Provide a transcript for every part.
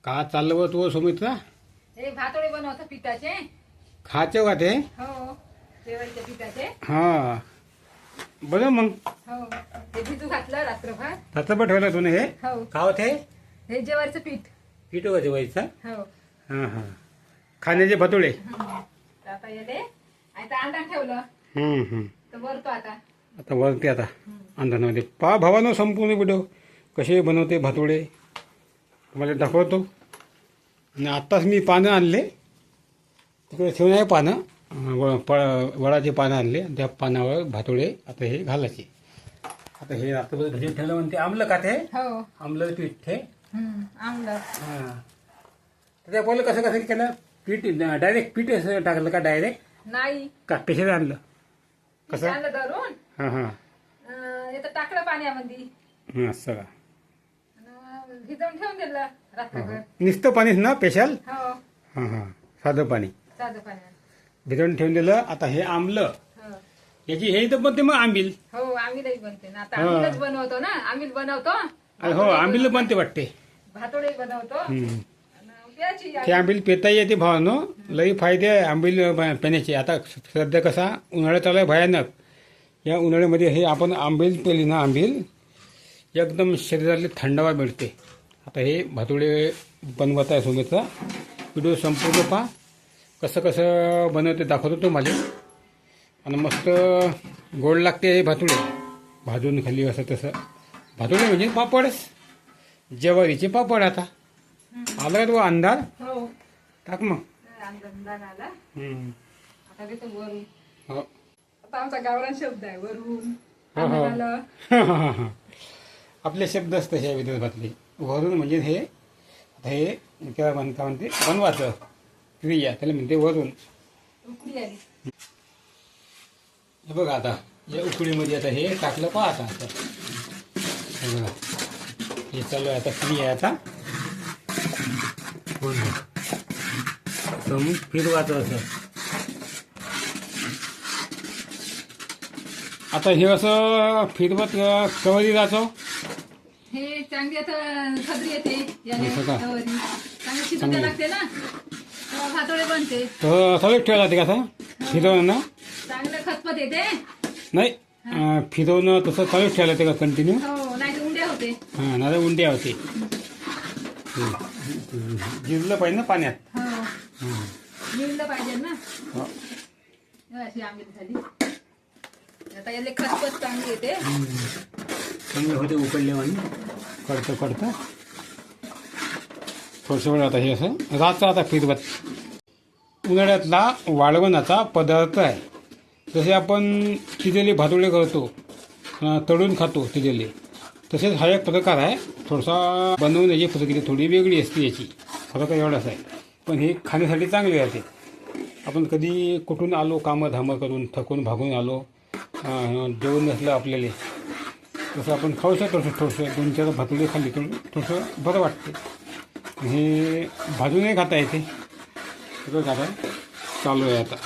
का चाललं बा तू सुमित्रा? हे भातोडे बनवतो पिठाचे. खाचे का ते? हो, जेवायच्या पिठाचे. हा बरं मग हो, हे भिजू घातलं रात्रभर. रात्रभर ठेवलं तुम्ही हे? हो, का होते? हे जेवायचं पीठ. पीठ वगैरे जेवायचं? हो. हां हां. खाण्याचे भतुळे. तर आता येते. आता अंडा ठेवलं हम्म. तर वरतो आता. आता वरते आता अंधारामध्ये पहा भावानं संपूर्ण व्हिडिओ कसे बनवते भातुळे तुम्हाला दाखवतो. आणि आत्ताच मी पानं आणले तिकडे ठेवून आहे पानं वडाचे पानं आणले आणि त्या पानावर भातुळे आता हे घालायचे. आता हे रात्रभर भिजत ठेवलं म्हणते आमलं का ते? हो, आमलं पीठ हे. आमलं. हां त्या पहिलं कसं केलं पीठ डायरेक्ट पीठ असं टाकलं का डायरेक्ट नाही, का पेशल आणलं कसं? आणलं धरून. हां हे तर टाकलं पाण्यामध्ये असं का? आणि भिजवून ठेवून दिलं रात्रभर. नुसतं पाणीच ना स्पेशल? हो, हां साधं पाणी साधं पाण्यात. भिजवून ठेवून दिलं. आता हे आंबलं हो, याची हे तर बनते मग आंबील. हो, आम्हीलही बनते ना. आता आम्हीलच बनवतो ना. आम्हील बनवतो. अरे हो आंबील बनते वाटते. भातोडे बनवतो. आणि प्यायची. ते आंबील पेता येते भावानो. लई फायदे आहे आंबील पिण्याचे. आता सध्या कसा उन्हाळा चालू आहे भयानक. या उन्हाळ्यामध्ये हे आपण आंबील पेली ना आंबील एकदम शरीराला थंडावा मिळते. आता हे भातुळे बनवत आहे सुमित्रा. व्हिडिओ संपूर्ण पहा कसं बनवते दाखवतो तुम्हाला. आणि मस्त गोड लागते हे भातुळे भाजून खाली असं तसं. भातुळे म्हणजे पापडच ज्वारीचे पापड. आता आला का तो अंधार? हो, टाक मग. अंदाज आला. हम्म. आता घेतो वरून. हो. आता आमचा गावरान शब्द आहे वरून. हो, हो. आलं. आपले शब्दच तसे आहे विदर्भातले. वरून म्हणजे हे आता हे काय म्हणते बनवाचं क्रिया त्याला म्हणते वरून. उकळी आली. हे बघा आता या उकळीमध्ये आता हे टाकलं पहा आता हे बघा हे चालू आहे आता क्रिया आहे आता. मग फिरवायचं असं. आता हे असं फिरवत कवरी जायचं. हे चांगली आता खदरी येते. याने असं का? गवारी. चांगली शिजून द्यावी लागते ना. तेव्हा भातोडे बनते. तर सगळं ठेवला ते कसं फिरवणं ना? चांगलं खतपत येते. नाही फिरवणं तसं चालूच ठेवलं ते का कंटिन्यू? हो, नाही तर उंड्या होते. हां नाही उंड्या होते. जिरलं पाहिजे ना पाण्यात. हो, मिळलं पाहिजे ना. हो. अशी आंबील झाली. आता याला खतपत चांगली येते. चांगले होते उकडले आणि कडतं थोडंसं वेळ आता हे असं रातचं आता फिरवत. उन्हाळ्यातला वाळवणाचा पदार्थ आहे. जसे आपण तिलेले भातुळे करतो तळून खातो तिलेले तसेच हा एक प्रकार आहे. थोडासा बनवण्याची प्रक्रिया थोडी वेगळी असते याची. फरक एवढाच आहे पण हे खाण्यासाठी चांगले राहते. आपण कधी कुठून आलो कामं धामं करून थकून भागून आलो जेवण नसलं आपल्याला तसं आपण खाऊ शकतो. थोडंसं 2-4 भातुळे खाल्ली तर थोडंसं बरं वाटते. हे भाजूनही खाता येते. सगळं खाता चालू आहे आता.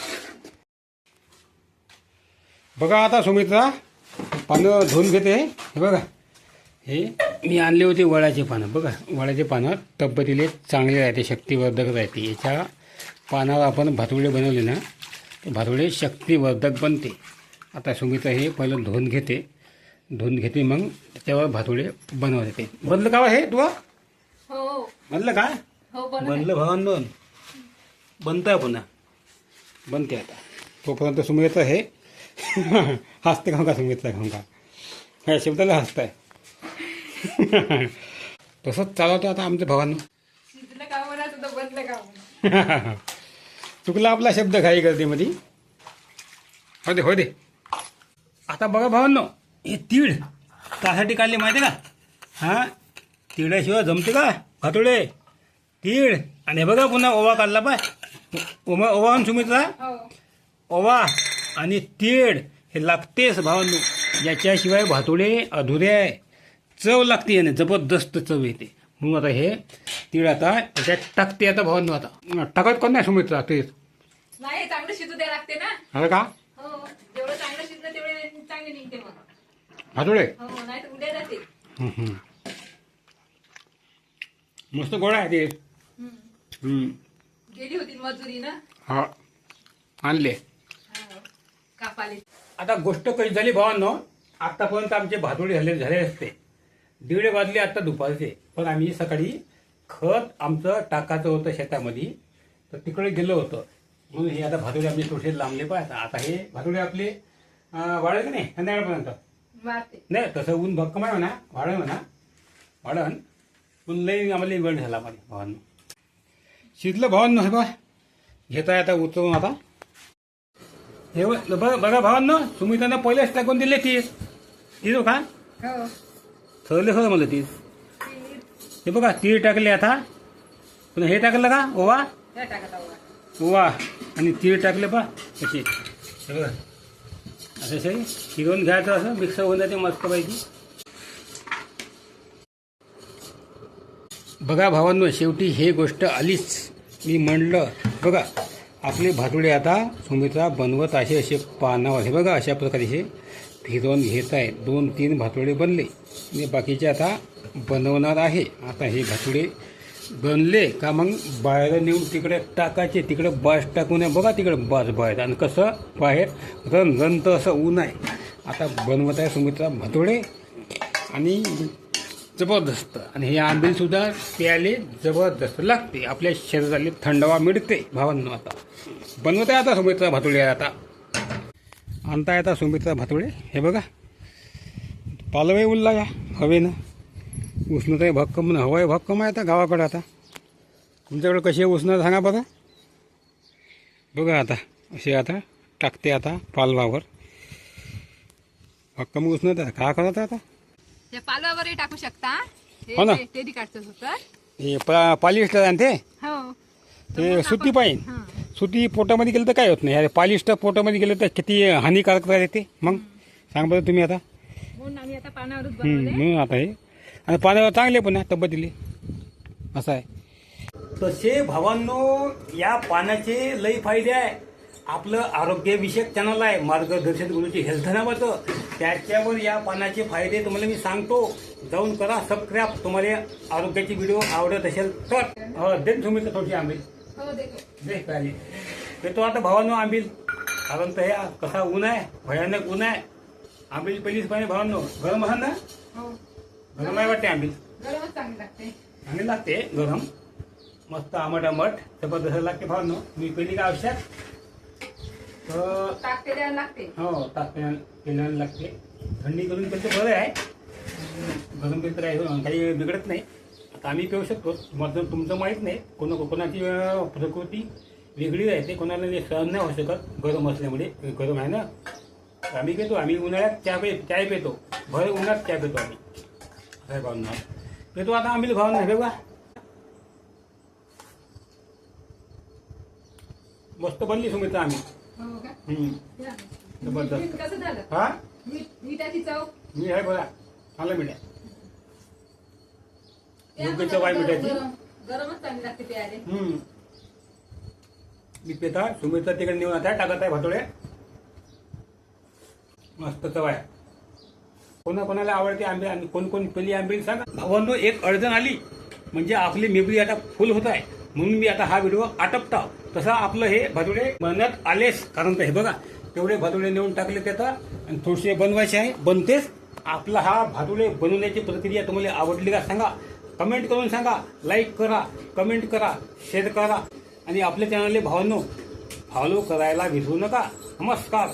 बघा आता सुमित्रा पानं धुवून घेते. हे बघा हे मी आणले होते वडाचे पानं. बघा वडाचे पानं तब्येतीला चांगले राहते शक्तिवर्धक राहते. याच्या पानावर आपण भातुळे बनवले ना ते भातुळे शक्तिवर्धक बनते. आता सुमित्रा हे पहिलं धुवून घेते मग त्याच्यावर भातुळे बनवते. बनलं का हे तू? हो, बनलं का? हो, बनलं भावांनो बनतं आहे पुन्हा बनते. आता तोपर्यंत सुमित्रा हे हसते खाऊ का सुमित्रा खाऊ का ह्या शब्दाला हसताय. तसंच चालवतं आता आमच्या भावांना. शिजलं का म्हणायचं तर बनलं का म्हणा. चुकला आपला शब्द घाई गर्दीमध्ये. हो दे. आता बघा भावांनो हे तीळ त्यासाठी काढले माहिती का? हां तिळाशिवाय जमते का भातुळे? तीळ आणि हे बघा पुन्हा ओवा काढला पाय. ओवा आणि सुमित्रा हो, ओवा आणि तीळ हे लागतेच भावांनो. याच्याशिवाय भातुळे अधुरे आहे. चव लागते याने जबरदस्त चव येते. म्हणून आता हे तीळ आता याच्यात टाकते. आता भावांनो आता टाकत कोण नाही सुमित्रा तेच नाही चांगलं शिजू द्यावं लागते ना. अरे का? हो, जेवढं चांगलं शिजलं तेवढे चांगली निघते मग. भातुळे हो, नाही तर उद्या जाते. मस्त गोड आहे ते. गेली होती मजुरी ना. हा आणले. कापाले. आता गोष्ट कशी झाली भावांनो, आतापर्यंत आमचे भातोडे झाले असते 1:30 वाजले आता दुपारचे. पण आम्ही सकाळी खत आमचं टाकायचं होतं शेतामध्ये, तर तिकडे गेलो होतो. म्हणून हे आता भातोडे आम्ही थोडेसे लांबले पाहिजे. आता हे भातोडे आपले वाढेल की नाही संध्याकाळपर्यंत. वाढते. नाही तसं ऊन भक्कम आहे म्हणा, वाढण पण लई आम्हाला वेळ झाला माझी भावांनो. शिजलं भावांनो, हे बघा घेता आता उचलून. आता हे बघा भावांनो, तुम्ही त्यांना पहिलेच टाकून दिले 30 का हो. ठरले खरं मला 30. हे बघा 30 टाकले. आता पुन्हा हे टाकलं का ओवा हे टाकत आहोत. ओवा आणि 30 टाकले पा कसे. हे बघा असं सही शिरवून घ्यायचं, असं मिक्सर होऊन जाते मस्तपैकी. बघा भावांनो, शेवटी हे गोष्ट आलीच. मी म्हणलं बघा आपले भातुडे आता सुमित्रा बनवत असे पानावर. हे बघा अशा प्रकारे हे फिरवून घेत आहे. 2-3 भातुडे बनले आणि बाकीचे आता बनवणार आहे. आता हे भातुडे बनले का मग बाहेर नेऊन तिकडे टाकायचे. तिकडे बास टाकून बघा तिकडे बास बाहेर. आणि कसं बाहेर रणरणत असं ऊन आहे. आता बनवत आहे सुमित्रा भातुडे आणि जबरदस्त. आणि हे आंबीलसुद्धा प्यायले जबरदस्त लागते. आपल्या शरीराला थंडावा मिळते भावांनो. आता बनवत आहे आता सुमित्रा भातुडे. आता आणताय आता सुमित्रा भातुडे. हे बघा पालवे उरला या हवेनं. उष्णता आहे भक्कम, हवा आहे भक्कम आहे आता गावाकडे. आता तुमच्याकडे कशी आहे उष्णता सांगा बघा. बघा आता असे आता टाकते आता पालवावर. भक्कम उष्णता काय करत आता. हे पालवावरही टाकू शकता. हो ना. ते काढतं होतं. हे पॉलिस्टर आणि ते हो. ते सुती पाहिजे. सुती पोटामध्ये गेलं तर काय होत नाही. अरे पॉलिस्टर पोटामध्ये गेलं तर किती हानिकारक आहे ते. मग सांग बरं तुम्ही आता. म्हणून आम्ही आता पानावरच बनवले. म्हणून आता हे आणि पाण्यावर चांगले पण आहे तब्येतीले असं आहे. तसे भावांनो या पानाचे लई फायदे आहे. आपलं आरोग्यविषयक चॅनल आहे मार्गदर्शन गुरुची हेल्थ नावाचं. त्याच्यावर या पानाचे फायदे तुम्हाला मी सांगतो. जाऊन करा सबस्क्राईब. तुम्हाला आरोग्याची व्हिडिओ आवडत असेल तर. देत सुमित्र थोडीशी आंबील हो देखो. दे पाहिजे देतो आता भावांनो आंबील. कारण तर ह्या कसा ऊन आहे, भयानक ऊन आहे. आंबील पहिलीच पाहिजे भावांनो. गरम आहे ना. हो. गरम आहे वाटते आंबील. गरमच चांगली लागते. चांगली लागते गरम. मस्त आमट जबरदस्त लागते भावांनो. मी पहिली काय आवश्यक तर ताक केल्यावर लागते. हो ताक केल्यानं लागते. थंडी करून पण ते बरं आहे. गरम केलं तर काही बिघडत नाही. आता आम्ही पिऊ शकतो. मग तुमचं माहीत नाही. कोणाची प्रकृती वेगळी राहते. कोणाला सहन नाही होऊ शकत गरम असल्यामुळे. गरम आहे ना. आम्ही पितो. आम्ही उन्हाळ्यात चाय पितो. भर उन्हाळ्यात चाय पितो आम्ही. काय भावना पितो आता आम्ही भावना आहे बघा. मस्त बनली सुमित्रा आम्ही. हो का. या. जबरदस्त. मीठ कसं झालं. हा मिठाची चव. मी आहे बघा चांगला मीठ आहे. योग्य चव आहे मिठाची. गरमच चांगली लागते प्यायला. मी पिता सुमित्रा तिकडे नेऊन आता टाकत आहे भातोडे. मस्त चव आहे. कोणाला आवडते आंबे आणि कोण पहिली आंबे सांगा भावांनो. एक अडचण आली म्हणजे आपली मेमरी आता फुल होत आहे. म्हणून मी आता हा व्हिडिओ आटपता. तसा आपलं हे भातुडे बनवण्यात आलेच. कारण तर हे बघा तेवढे भातुडे नेऊन टाकले त्यात आणि थोडेसे बनवायचे आहे. बनतेच. आपला हा भातुडे बनवण्याची प्रक्रिया तुम्हाला आवडली का सांगा. कमेंट करून सांगा. लाईक करा, कमेंट करा, शेअर करा आणि आपल्या चॅनलला भावांनो फॉलो करायला विसरू नका. नमस्कार.